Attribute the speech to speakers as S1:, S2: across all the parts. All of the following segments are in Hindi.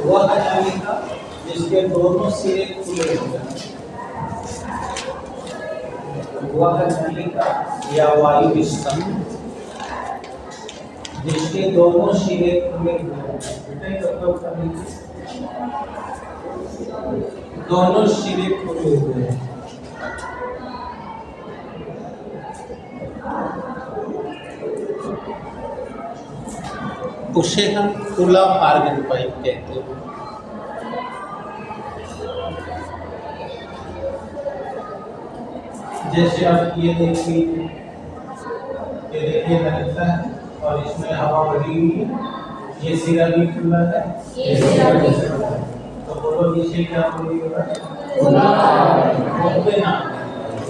S1: वह अनामिका जिसके दोनों सिरे खुले होते हैं, वह अनामिका या वायु स्तंभ जिसके दोनों सिरे खुले हुए हैं। दोनों सिरे खुले हुए हैं। उसे हम खुला ऑर्गन पाइप कहते हैं। जैसे आप ये देखिए, लगता है और इसमें हवा भरी हुई है, ये सिरा भी खुला है, ये सिरा भी खुला है। तो बोलो इसे क्या बोलिएगा? खुला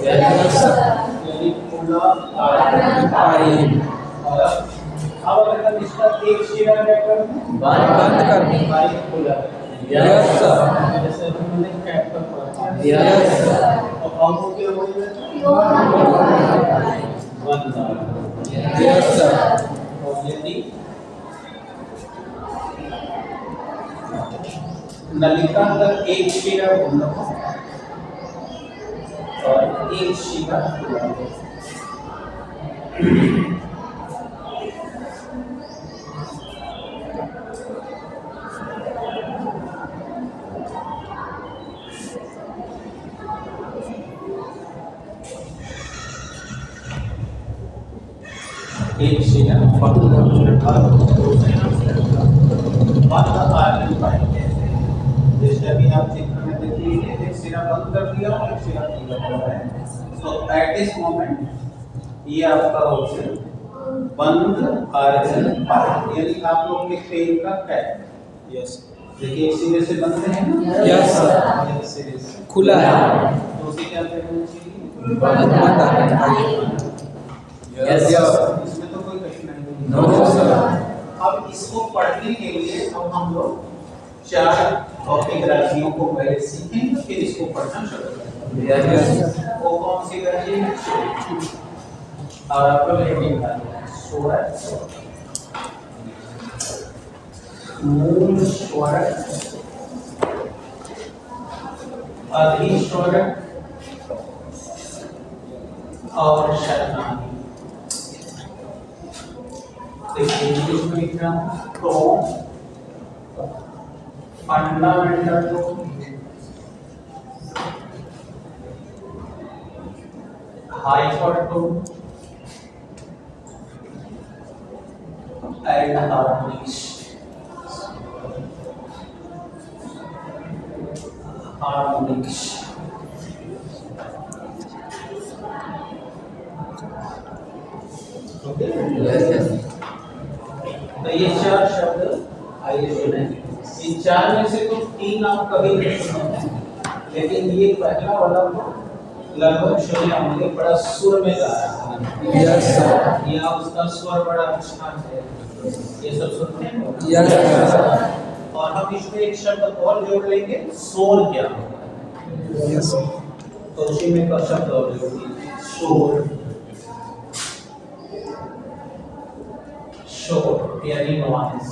S1: यानी खुला ऑर्गन पाइप। अब अगर इसका एक सिरा बंद कर दें, पाइप खुला है। Yes sir. जैसे हमने कैप पर पढ़ा। Yes sir. और पंप के होने बंद। Yes sir. और यदि नलिका का एक सिरा बंद हो और एक सिरा खुला हो, एक सिरा बंद जैसे अभी आप चित्र में देखिए, एक सिरा बंद कर दिया और एक सिरा खुला हुआ है। तो एट दिस मोमेंट ये आपका हो गया बंद ऑर्गन पाइप, यानी आप लोग के पेन का कैप। यस, देखिए एक सिरे से बंद है ना? Yes sir. एक सिरे से खुला है, तो उसे क्या कहना चाहिए? बंद ऑर्गन पाइप। Yes sir. इसमें तो कोई कठिनाई नहीं। No sir. अब इसको पढ़ने के लिए अब हम लोग 4 भौतिक राशियों को पहले सीखेंगे, फिर इसको पढ़ना शुरू करेंगे। वो कौन सी राशि है? और आप लोग हेडिंग डालें 16 मूल स्वर, अधिस्वर और शरणार्थी। देखिए इंग्लिश में लिख रहा हूँ तो fundamental tone, hyper tone and harmonics. Harmonics okay. तो ये 4 शब्द आइए सुने। इन 4 में से तो 3 आप कभी नहीं सुने, लेकिन ये पहला वाला लगभग सुने होंगे, बड़ा सुर में गा रहा है। Yes sir. ये उसका स्वर बड़ा अच्छा है, ये सब सुनते हैं। Yes sir. और हम इसमें एक शब्द और जोड़ लेंगे, शोर क्या होता है। Yes sir. तो उसी में का शब्द और जोड़ लीजिए, शोर। शोर यानी नॉइज।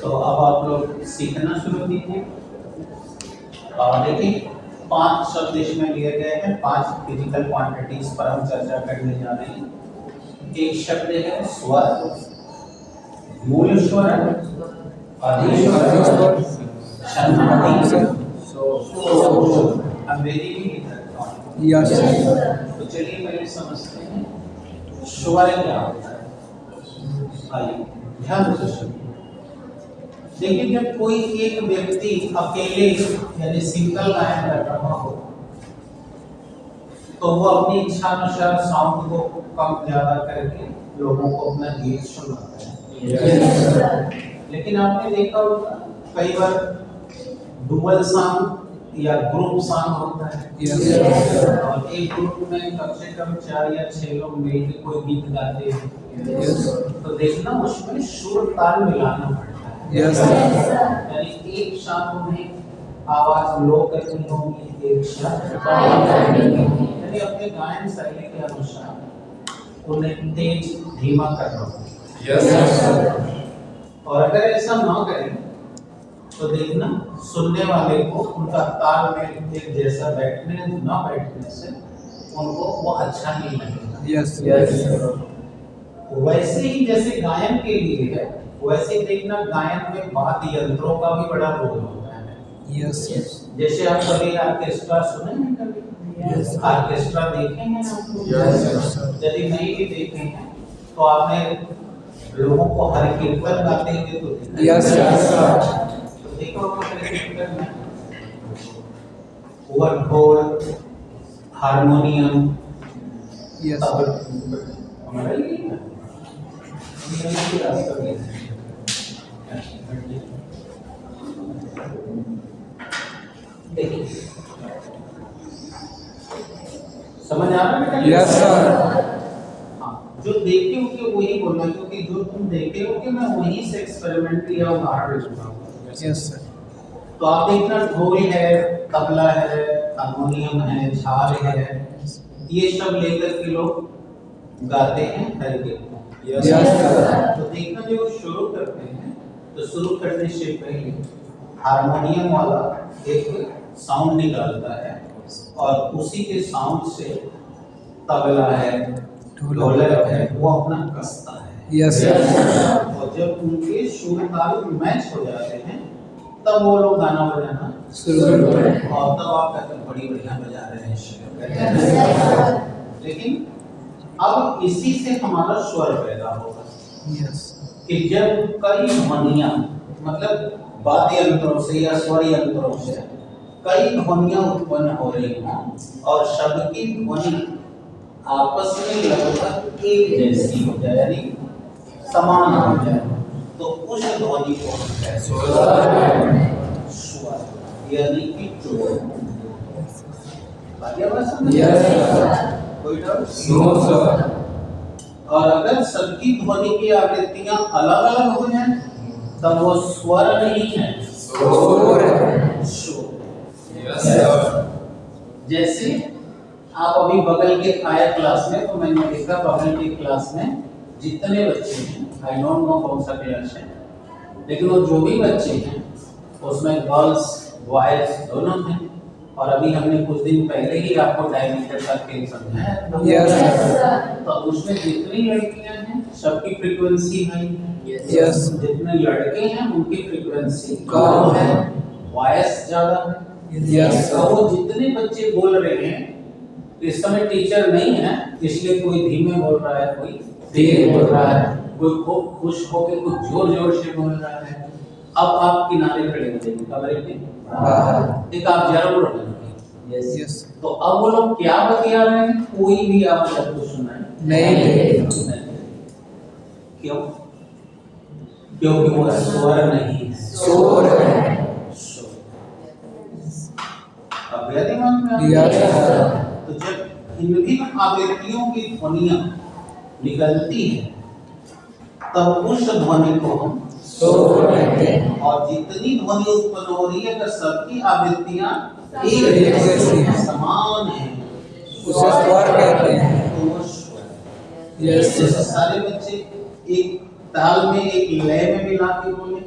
S1: तो अब आप लोग सीखना शुरू कीजिए। और देखिए 5 शब्द इसमें लिए गए हैं, 5 फिजिकल क्वांटिटीज पर हम चर्चा करने जा रहे हैं। एक शब्द है स्वर, मूल स्वर, अधिस्वर, शरणार्थी। अंग्रेजी भी लिख सकता हूँ। यस। तो चलिए पहले समझते हैं स्वर क्या होता है। आइए ध्यान से सुनिए। देखिए जब कोई एक व्यक्ति अकेले यानी सिंगल गायन कर रहा हो तो वो अपनी इच्छा अनुसार साउंड को कम ज्यादा करके लोगों को अपना गीत सुनाता है। लेकिन आपने देखा होगा कई बार डुअल सॉन्ग या ग्रुप सॉन्ग होता है। और एक ग्रुप में कम से कम 4 या 6 लोग मिलकर कोई गीत गाते हैं। तो देखना उसमें सुर ताल मिलाना पड़ता है।
S2: यस
S1: यानी एक शाम में आवाज लो करनी होगी, एक शाम यानी अपने गायन शैली के अनुसार उन्हें तेज धीमा करना होगा।
S2: यस
S1: और अगर ऐसा ना करें तो देखना सुनने वाले को उनका ताल में एक जैसा बैठने ना बैठने से उनको वो अच्छा नहीं लगेगा।
S2: यस यस
S1: वैसे ही जैसे गायन के लिए है, वैसे ही देखना गायन में वाद्य यंत्रों का भी बड़ा रोल होता है।
S2: यस यस
S1: जैसे आप कभी ऑर्केस्ट्रा सुने हैं, कभी
S2: Yes.
S1: ऑर्केस्ट्रा देखे हैं आपको?
S2: Yes.
S1: यदि नहीं भी देखे हैं तो आपने लोगों को हर कीर्तन गाते हुए तो देखा है।
S2: यस यस
S1: तो देखो हर कीर्तन में वो ढोल, हारमोनियम,
S2: यस
S1: हमारा ये है। देखिए समझ आ रहा है बेटा?
S2: यस सर
S1: हाँ, जो देखे हो के वही बोलना, क्योंकि जो तुम देखे हो कि मैं वहीं से एक्सपेरिमेंट या उदाहरण दूंगा।
S2: यस सर
S1: तो आप देखना ढोल है, तबला है, हारमोनियम है, झाल है, ये सब लेकर के लोग गाते हैं हर कीर्तन।
S2: यस सर
S1: तो देखना जो शुरू करते हैं तो शुरू करने से पहले हारमोनियम वाला एक साउंड निकालता है और उसी के साउंड से तबला है, ढोलक है, वो अपना कसता है।
S2: यस सर
S1: और जब उनके सुर ताल मैच हो जाते हैं तब वो लोग गाना बजाना
S2: शुरू करते हैं।
S1: और तब आप कहते हैं बड़ी बढ़िया बजा रहे हैं। लेकिन अब इसी से हमारा स्वर पैदा होगा
S2: यस
S1: कि जब कई ध्वनियां मतलब वाद्य यंत्रों से या स्वर यंत्रों से कई ध्वनियां उत्पन्न हो रही हों और सबकी ध्वनि आपस में लगभग एक जैसी हो जाए, यानी समान हो जाए, तो उस ध्वनि को हम कहते हैं स्वर, यानी कि जोड़। बाकी बात समझ? कोई डाउट?
S2: नो सर
S1: और अगर सबकी ध्वनि की आवृत्तियां अलग अलग हो जाएं तब वो स्वर नहीं है,
S2: शोर है।
S1: शोर।
S2: यस सर
S1: जैसे आप अभी बगल के आया क्लास में, तो मैंने देखा बगल की क्लास में जितने बच्चे हैं, आई डोंट नो कौन सा क्लास है, लेकिन वो जो भी बच्चे हैं उसमें गर्ल्स बॉयज दोनों हैं। और अभी हमने कुछ दिन पहले ही आपको डायमीटर का खेल समझाया।
S2: यस सर
S1: तो उसमें जितनी लड़कियां हैं सबकी फ्रीक्वेंसी हाई है,
S2: यस
S1: जितने लड़के हैं उनकी फ्रीक्वेंसी
S2: कम
S1: है, वॉइस ज्यादा है।
S2: यस
S1: और वो जितने बच्चे बोल रहे हैं, इस समय टीचर नहीं है इसलिए कोई धीमे बोल रहा है, कोई तेज बोल रहा है, कोई खूब खुश होकर कुछ जोर जोर से बोल रहा है। अब आप किनारे खड़े हो जाइए कमरे के बाहर, एक आप जरूर रखेंगे।
S2: यस
S1: तो अब वो लोग क्या बतिया रहे हैं, कोई भी आप सबको सुना
S2: नहीं
S1: क्यों? क्योंकि वो स्वर नहीं है,
S2: शोर है।
S1: अब गया दिमाग में आपके?
S2: यस
S1: तो जब इन विभिन्न आवृत्तियों की ध्वनियां निकलती है तब उस ध्वनि को हम
S2: शोर कहते हैं।
S1: और जितनी ध्वनि उत्पन्न हो रही है अगर सबकी आवृत्तियां
S2: एक जैसी हैं,
S1: समान है
S2: उसे स्वर कहते हैं।
S1: तो वो स्वर है।
S2: यस
S1: जैसे सारे बच्चे एक ताल में एक लय में मिला के बोले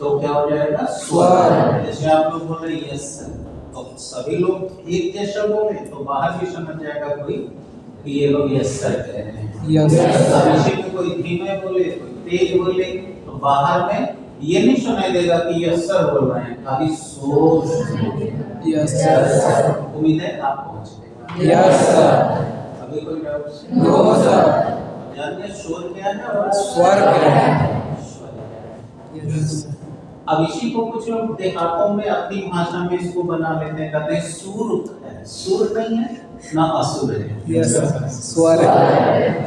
S1: तो क्या हो जाएगा,
S2: स्वर।
S1: जैसे आप लोग बोल रहे हैं यस सर, तो सभी लोग एक जैसा बोले तो बाहर भी समझ जाएगा कोई कि ये लोग यस सर कह रहे हैं।
S2: यस
S1: अब इसी में कोई धीमे बोले कोई तेज बोले तो बाहर में ये नहीं सुनाई देगा कि यस सर बोल रहे हैं, खाली शोर।
S2: यस सर
S1: उम्मीद है आप पहुंच गए।
S2: यस सर
S1: अभी कोई डाउट?
S2: नो सर
S1: जानते शोर क्या है और
S2: स्वर क्या है?
S1: स्वर क्या है?
S2: यस
S1: अब इसी को कुछ लोग देहातों में अपनी भाषा में इसको बना लेते हैं, कहते हैं सुर है, सुर नहीं है ना असुर है।
S2: यस स्वर है।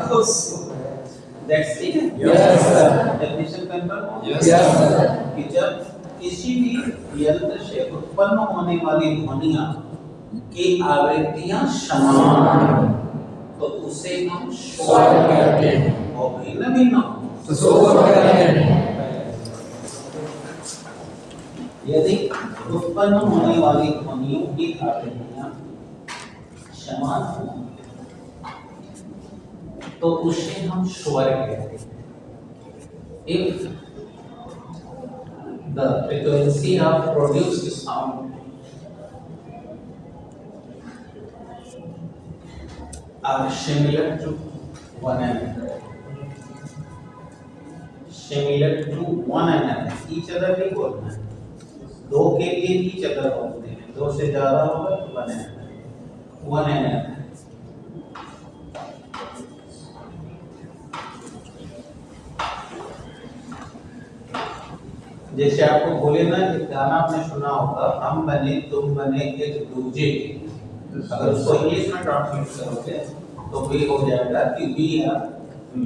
S1: That's it.
S2: Yes, sir.
S1: Definition confirm हो?
S2: यस सर
S1: कि जब किसी भी यंत्र से उत्पन्न होने वाली ध्वनियां की आवृत्तियां समान हैं, तो उसे हम
S2: स्वर कहते हैं।
S1: और भिन्न भिन्न
S2: तो शोर कहते हैं।
S1: यदि उत्पन्न होने वाली ध्वनियों की आवृत्तियां समान हो तो उसे हम स्वर कहते हैं। If the frequency of produced sound are similar to one another, each other नहीं बोलना है, दो के लिए each other बोलते हैं, दो से ज्यादा होगा तो one another। जैसे आपको बोले ना कि गाना आपने सुना होगा, हम बने तुम बने एक दूजे, अगर उसको इंग्लिश में ट्रांसलेट करोगे तो भी हो जाएगा कि we are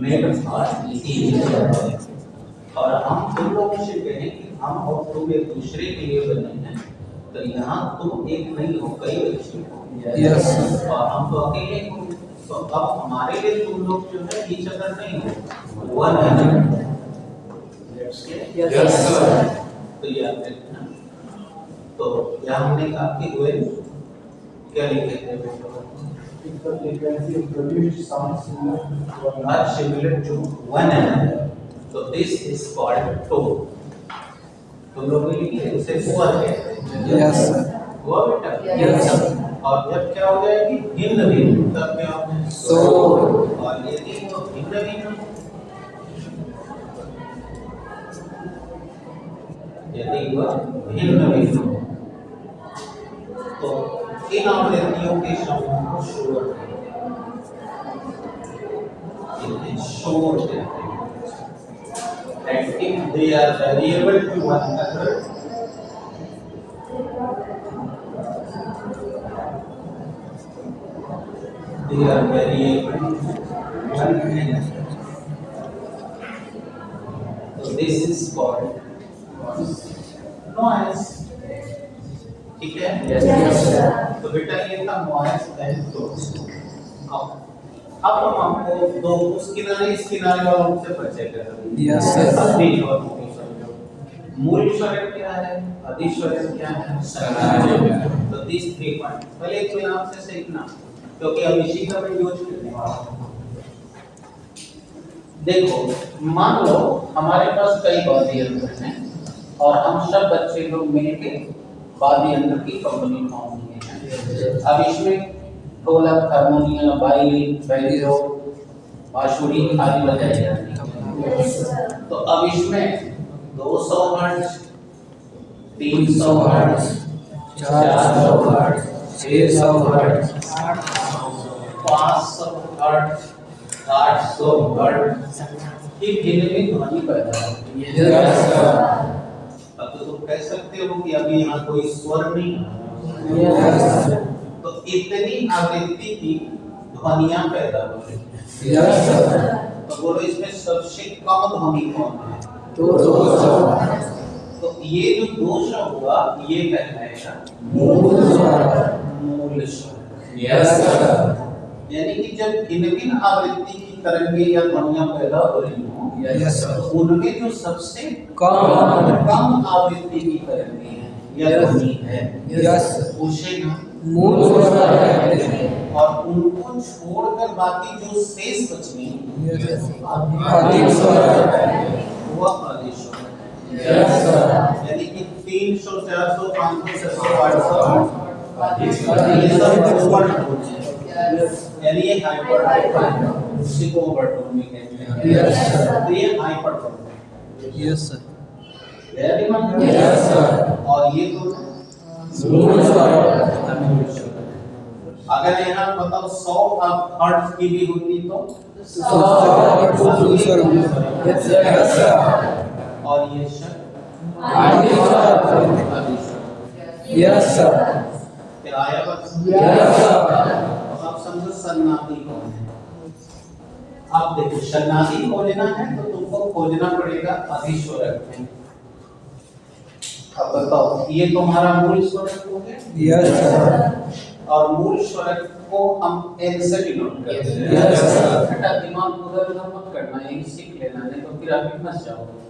S1: made for each other. और हम तुम लोगों से कहें कि हम और तुम एक दूसरे के लिए बने हैं, तो यहाँ तुम एक नहीं हो, कई बच्चे हो।
S2: यस
S1: और हम तो अकेले हो, तो अब हमारे लिए तुम लोग जो है ईच अदर नहीं हो, वन है।
S2: Yes sir.
S1: तो ये आप देखते हैं। तो यहाँ हमने कहा कि हुए क्या लिखे थे are similar to one another, so this is called tone। तुम लोग भी लिखिए, उसे स्वर कहते हैं।
S2: Yes sir.
S1: हुआ बेटा?
S2: यस।
S1: और जब क्या हो जाएगी भिन्न भिन्न, तब क्या हो जाएगा
S2: सो।
S1: और यदि वो भिन्न भिन्न, यदि वह भिन्न भिन्न तो इन आवृत्तियों के समूह को शोर कहते हैं। शोर कहते हैं। And if they are variable to one another, they are variable to one another, so this is called noise। ठीक है? तो बेटा ये था noise and tone। अब हम आपको दो उस किनारे इस किनारे वालों से परिचय कराएंगे।
S2: Yes sir.
S1: अधि और मूल स्वर। मूल स्वर क्या है, अधि स्वर क्या है, तो दिस 3 पॉइंट पहले तो नाम से सीखना, क्योंकि अब इसी का मैं यूज करने वाला हूं। देखो, मान लो हमारे पास कई वाद्य यंत्र हैं और हम सब बच्चे लोग मिलके वाद्य यंत्र की कंपनी फॉर्म किए हैं। अब इसमें ढोलक, हारमोनियम, वायलिन, बैंजो, बांसुरी आदि बजाई जाती है। तो अब इसमें 200 hertz, 300 hertz, 400 hertz, 600 hertz, 500 hertz, 800 hertz की भिन्न भिन्न ध्वनि पैदा होती है। अब तो तुम कह सकते हो कि अभी यहाँ कोई स्वर नहीं है, तो इतनी आवृत्ति की ध्वनियां पैदा हो रही हैं। तो बोलो इसमें सबसे कम ध्वनि कौन है? तो ये जो 200 हुआ, ये कहलाएगा मूल स्वर। यानी कि जब भिन्न भिन्न आवृत्ति की तरंगें या ध्वनियां पैदा हो रही हो, उनमें जो सबसे कम आवृत्ति की तरंगें हैं या ध्वनि है, उसे हम मूल स्वर कहते हैं। और उनको छोड़कर बाकी जो शेष बचे अधिक स्वर हुआ अधिक स्वर। यानी कि 300, 400, 500, 600, 800 ये सब ओवरटोन है, यानी ये हाइपरटोन, उसी को ओवरटोन में कहते हैं। तो ये हाइपरटोन है।
S2: Yes sir.
S1: Very much. Yes sir. और ये तो मूल स्वर। अगर यहाँ बताओ 100 हर्ट्ज की भी होती तो 100 स्वर। और ये शब्द यस सर। क्या आया बस? Yes sir. अब समझो सन्नाटी कौन है। अब देखो, सन्नाटी को लेना है तो तुमको खोजना पड़ेगा अधिस्वरक में। अब बताओ, ये तुम्हारा मूल स्वरक हो गया।
S2: Yes sir.
S1: और मूल स्वरक को हम एन से डिनोट करते हैं।
S2: Yes sir.
S1: बेटा दिमाग उधर उधर मत करना, यही सीख लेना, नहीं तो फिर आप फंस जाओगे।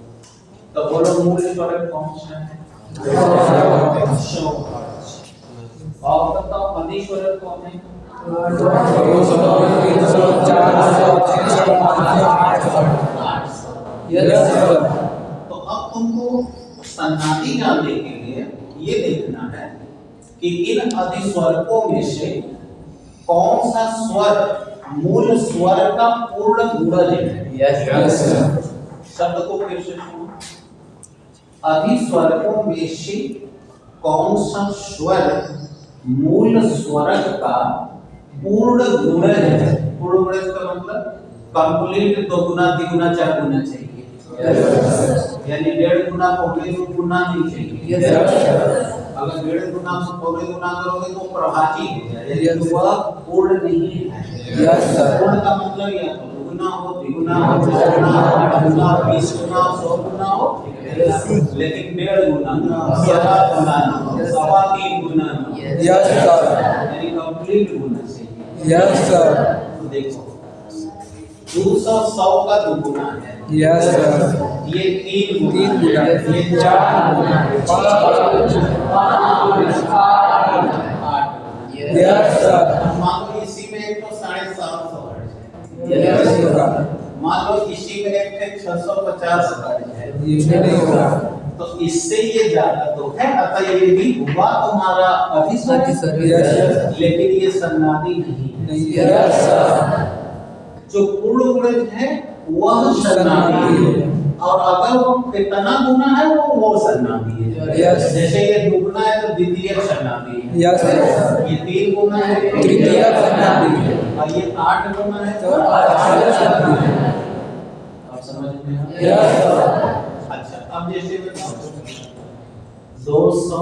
S1: तो बोलो मूल स्वरक कौन सा है? और बताओ अधीश्वर कौन है? तो अब तुमको सन्नाटी जानने के लिए ये देखना है कि इन अधिस्वरकों में से कौन सा स्वर मूल स्वर का पूर्ण गुणज है। शब्द को फिर से सुनो। अधिस्वरकों में से कौन सा स्वर मूल स्वर का पूर्ण गुणज है। पूर्ण गुणज का मतलब कंप्लीट 2 गुना 3 गुना 4 गुना चाहिए, यानी 1.5 गुना पौने 2 गुना नहीं चाहिए। अगर 1.5 गुना पौने गुना करोगे तो प्रभाती हो जाएगा, तो वह पूर्ण नहीं है। पूर्ण का मतलब या तो 2 गुना हो, 3 गुना हो, 4 गुना हो, 8 गुना, 20 गुना, 100 गुना हो, लेकिन 1.5 गुना, 7 गुना, 3.25 गुना, यानी कंप्लीट होना चाहिए। देखो 200 100 का 2 गुना है, ये 3 गुना, ये 4 गुना, 5 मान लो इसी में एक तो 750 हर्ट्ज है, मान लो इसी में एक 650 हर्ट्ज है, तो इससे ये ज्यादा तो है, अतः ये भी हुआ तुम्हारा अधिस्वर, लेकिन ये सन्नादी नहीं है। जो पूर्ण गुणज है वह सन्नादी है, और अगर वो कितना गुना है वो सन्नादी है। जैसे ये 2 गुना है तो द्वितीयक सन्नादी है, ये 3 गुना है तृतीयक सन्नादी है, और ये 8 गुना है तो आप समझ में आए? अच्छा, अब जैसे 200,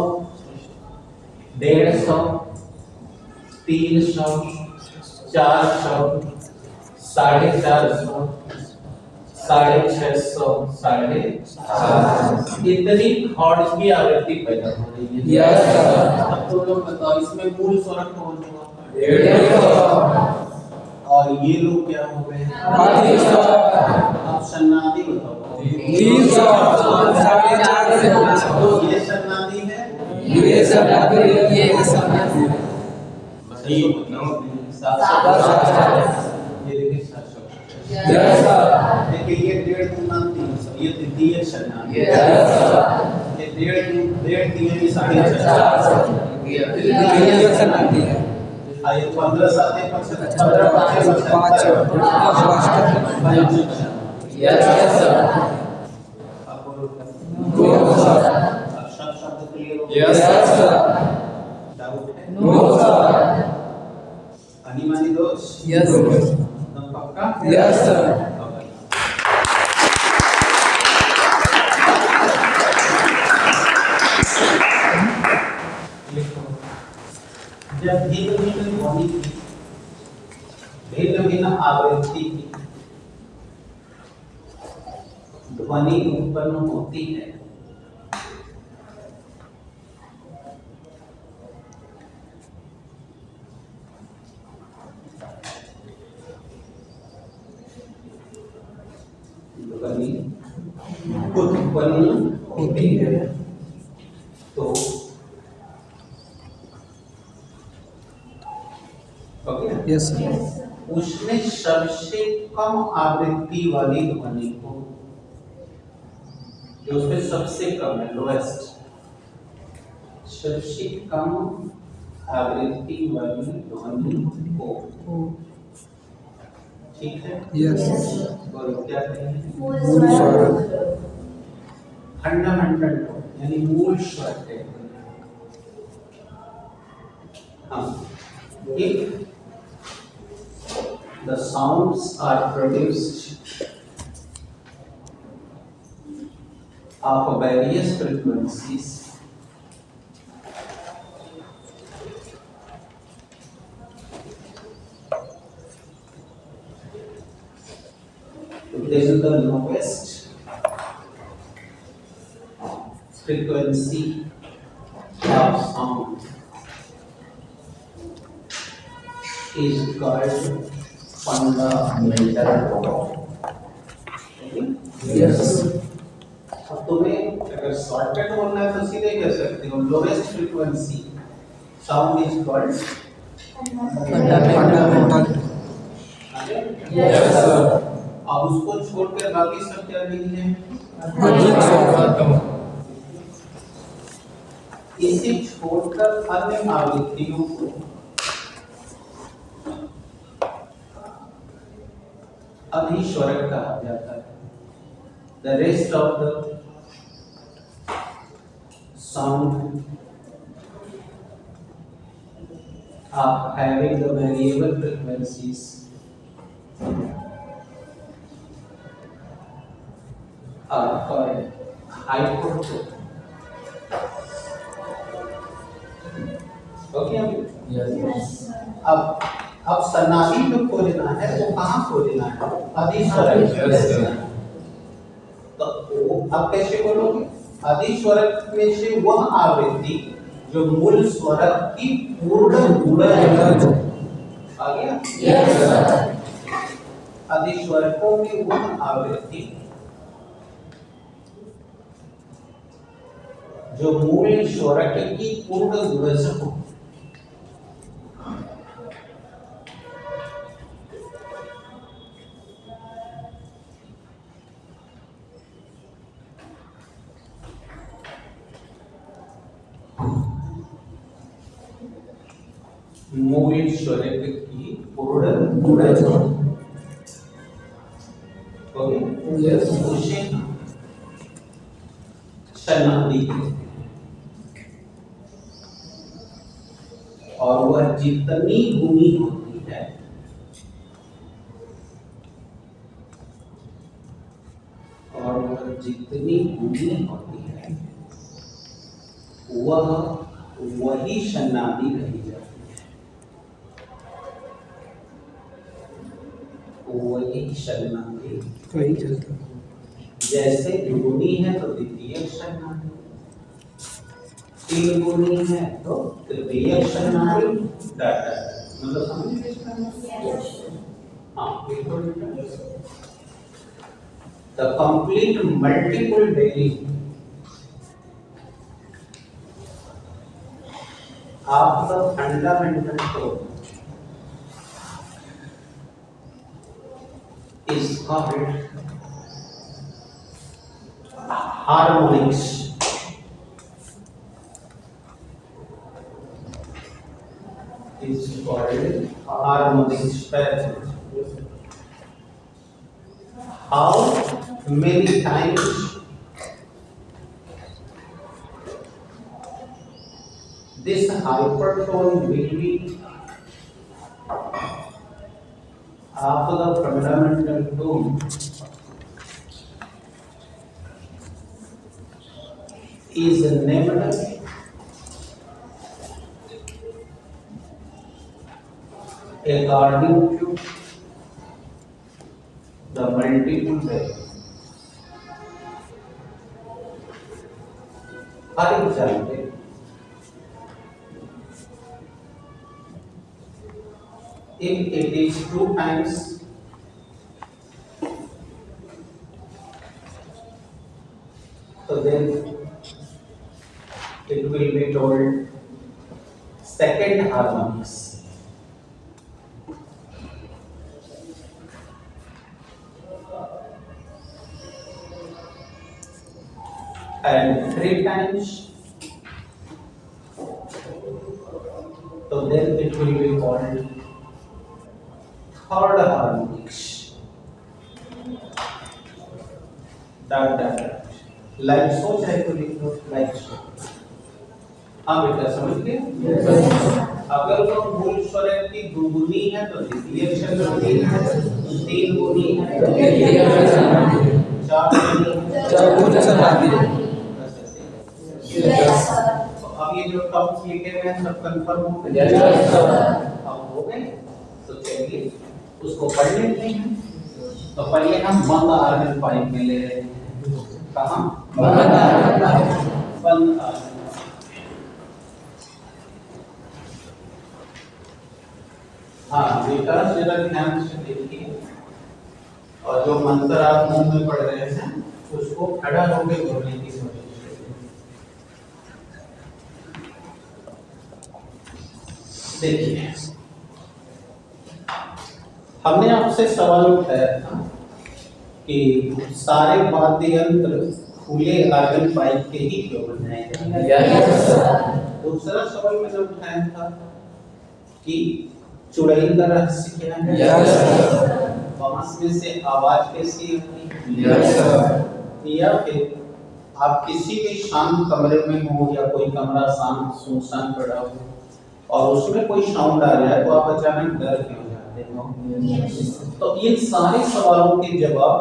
S1: 150, 300, 400, 450, 650, 750 इतनी हर्ट्ज की आवृत्ति पैदा हो रही है। अब तो लोग बताओ इसमें मूल स्वर कौन होगा? और ये लोग क्या हो गए? अब सन्नादी बताओ।
S3: 300, 450,
S1: ये सन्नादी है,
S3: ये सन्नादी है, ये सन्नादी है।
S1: सही बताओ। 750, ये देखिए 750, देखिए ये 1.5 गुना 300, ये द्वितीय सन्नादी है, ये 1.5 3 450
S3: ये सन्नादी है।
S1: ये 15 7 15 5 शब्द क्लियर हो गया? डाउट है? अनिमानी दोष? एकदम पक्का? जब भिन्न ध्वनि की भिन्न आवृत्ति की ध्वनि उत्पन्न होती है, ध्वनि उत्पन्न होती है, तो
S2: यस सर।
S1: उसमें सबसे कम आवृत्ति वाली ध्वनि को, जो उसमें सबसे कम है, लोएस्ट, सबसे कम आवृत्ति वाली ध्वनि को, ठीक है?
S2: यस।
S1: और क्या कहेंगे?
S2: मूल स्वर।
S1: फंडामेंटल यानी मूल स्वर है। हाँ, if the sounds are produced of various frequencies, then the lowest frequency of sound is called fundamental.
S2: Yes.
S1: अब तुम्हें अगर 100 शॉर्टकट बोलना है तो सीधे कह सकते हो, lowest frequency sound is called
S2: fundamental
S3: Yes, sir.
S1: अब उसको छोड़कर बाकी सब क्या नहीं है?
S2: अधिक स्वर
S1: इसे छोड़कर अन्य आवृत्तियों को अधिस्वरक कहा जाता है। The rest of the sound are having the variable frequencies are called hypertone. Okay अब सनाही जो खोजना है वो कहाँ खोजना है? अधिस्वरक। तो वो अब कैसे बोलोगे? अधिस्वरक में से वह आवृत्ति जो मूल स्वरक की पूर्ण गुणज आ गया।
S3: Yes, sir.
S1: अधिस्वरकों में वह आवृत्ति जो मूल स्वरक की पूर्ण गुणज हो। मूल स्वरक की पूर्ण गुणज ओके।
S3: Yes.
S1: उसे शनादी और वह जितनी गुणी होती है वह वही शनादी कही जाती है। वही शनादी
S2: कहीं चलता
S1: जैसे गुणी है तो द्वितीय शनादी, तीन गुणी है तो तृतीय शनादी, मतलब समझ गए? हाँ बिल्कुल। The complete multiple daily of the fundamental tone is called harmonics. Is called harmonics. How many times this hypertone will be after the fundamental tone is named according to the multiple value. For example, if it is 2 times, so then it will be told second harmonics. And 3 times, so then it will be called third harmonics. Like so चाहे तो लिख लो like so। हाँ बेटा समझ गए? अगर वो मूल स्वरक की दुगुनी है तो द्वितीय शनादी है, 3 गुनी है तो तृतीय शनादी, 4 गुनी है
S2: चतुर्थ शनादी
S1: तो अब ये जो टर्म्स लिखे हुए हैं सब कंफर्म हो गए?
S3: Yes, sir.
S1: अब हो गए तो चलिए उसको पढ़ लेते हैं। तो पहले हम बंद आर्गन पाइप में ले रहे हैं। कहाँ? बंद आर्गन पाइप। हाँ बेटा जरा ध्यान से देखिए और जो मंत्र आप मुंह में पढ़ रहे हैं उसको खड़ा होकर बोलने की कोशिश करिए। देखिए, हमने आपसे सवाल उठाया था कि सारे वाद्य यंत्र खुले आर्गन पाइप के ही क्यों बनाए गए?
S3: Yes, sir.
S1: दूसरा सवाल मैंने उठाया था कि चुड़ैल का रहस्य क्या है?
S3: Yes, sir.
S1: बांस में से आवाज कैसी आती है?
S3: Yes, sir.
S1: या फिर आप किसी भी शांत कमरे में हो या कोई कमरा शांत सुनसान पड़ा हो और उसमें कोई साउंड आ जाए तो आप अचानक डर क्यों जाते हो? तो ये सारे सवालों के जवाब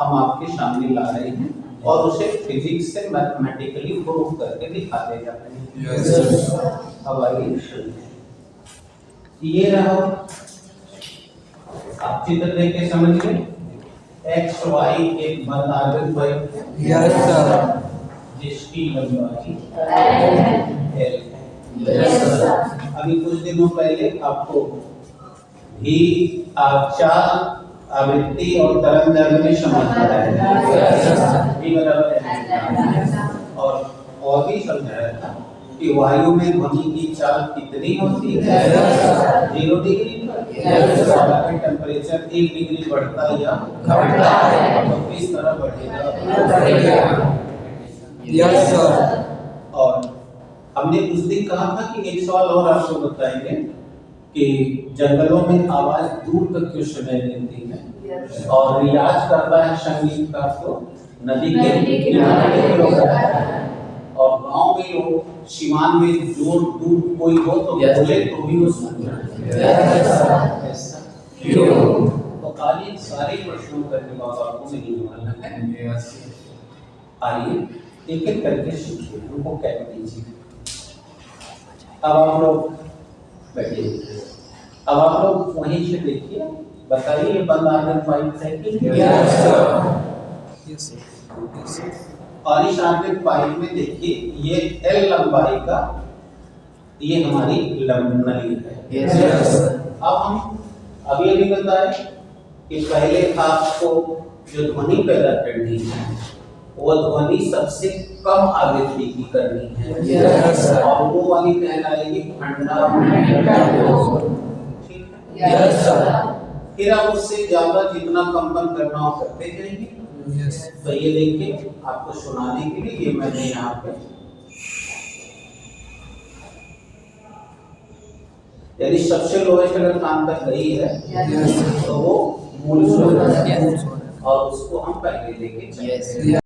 S1: हम आपके सामने ला रहे हैं और उसे फिजिक्स से मैथमेटिकली प्रूव करके दिखाते जा रहे हैं।
S3: Yes, sir.
S1: अब आइए शुरू। ये रहा, आप चित्र देख के समझिए। एक्स वाई एक बंद आर्गन पाइप है
S2: यस सर।
S1: जिसकी लंबाई L है।
S3: Yes, sir.
S1: अभी कुछ दिनों पहले आपको भी चार आवृत्ति और तरंग दैर्घ्य में समझ बताया भी बराबर है और भी समझाया था कि वायु में ध्वनि की चाल कितनी होती है? 0 डिग्री पर। अगर टेम्परेचर 1 डिग्री बढ़ता या घटता है तो किस तरह बढ़ेगा?
S2: Yes sir.
S1: और हमने उस दिन कहा था कि एक सवाल और आपको बताएंगे कि जंगलों में आवाज दूर तक क्यों सुनाई देती है और रियाज करता है संगीत का तो नदी के किनारे पे होता है और गांव में लोग सीमान में जोर दूर कोई हो तो बोले तो भी वो सुनता है। ऐसा क्यों? तो आइए सारे प्रश्नों का जवाब आपको मिलने वाला है। आइए एक एक करके सीखिए, उनको कैच कीजिए। अब आप लोग बैठिए। अब आप लोग वहीं से देखिए, बताइए ये बंद आर्गन पाइप है कि नहीं?
S2: Yes sir. Yes sir.
S1: और इस आर्गन पाइप में देखिए ये L लंबाई का ये हमारी नली है।
S3: Yes, sir.
S1: अब हम अभी बताए कि पहले आपको जो ध्वनि पैदा करनी है वो ध्वनि सबसे कम आवृत्ति की करनी है।
S2: Yes, sir.
S1: और वो वाली कहलाएगी खंडा। ठीक है?
S2: Yes sir.
S1: फिर आप उससे ज्यादा जितना कंपन करना हो करते जाएंगे।
S2: यस।
S1: तो ये देखिए आपको सुनाने के लिए ये मैंने यहाँ पे यदि सबसे लोएस्ट अगर कान तक गई है
S2: यस।
S1: तो वो मूल स्वर है
S2: यस।
S1: और उसको हम पहले लेके चलेंगे।
S3: Yes.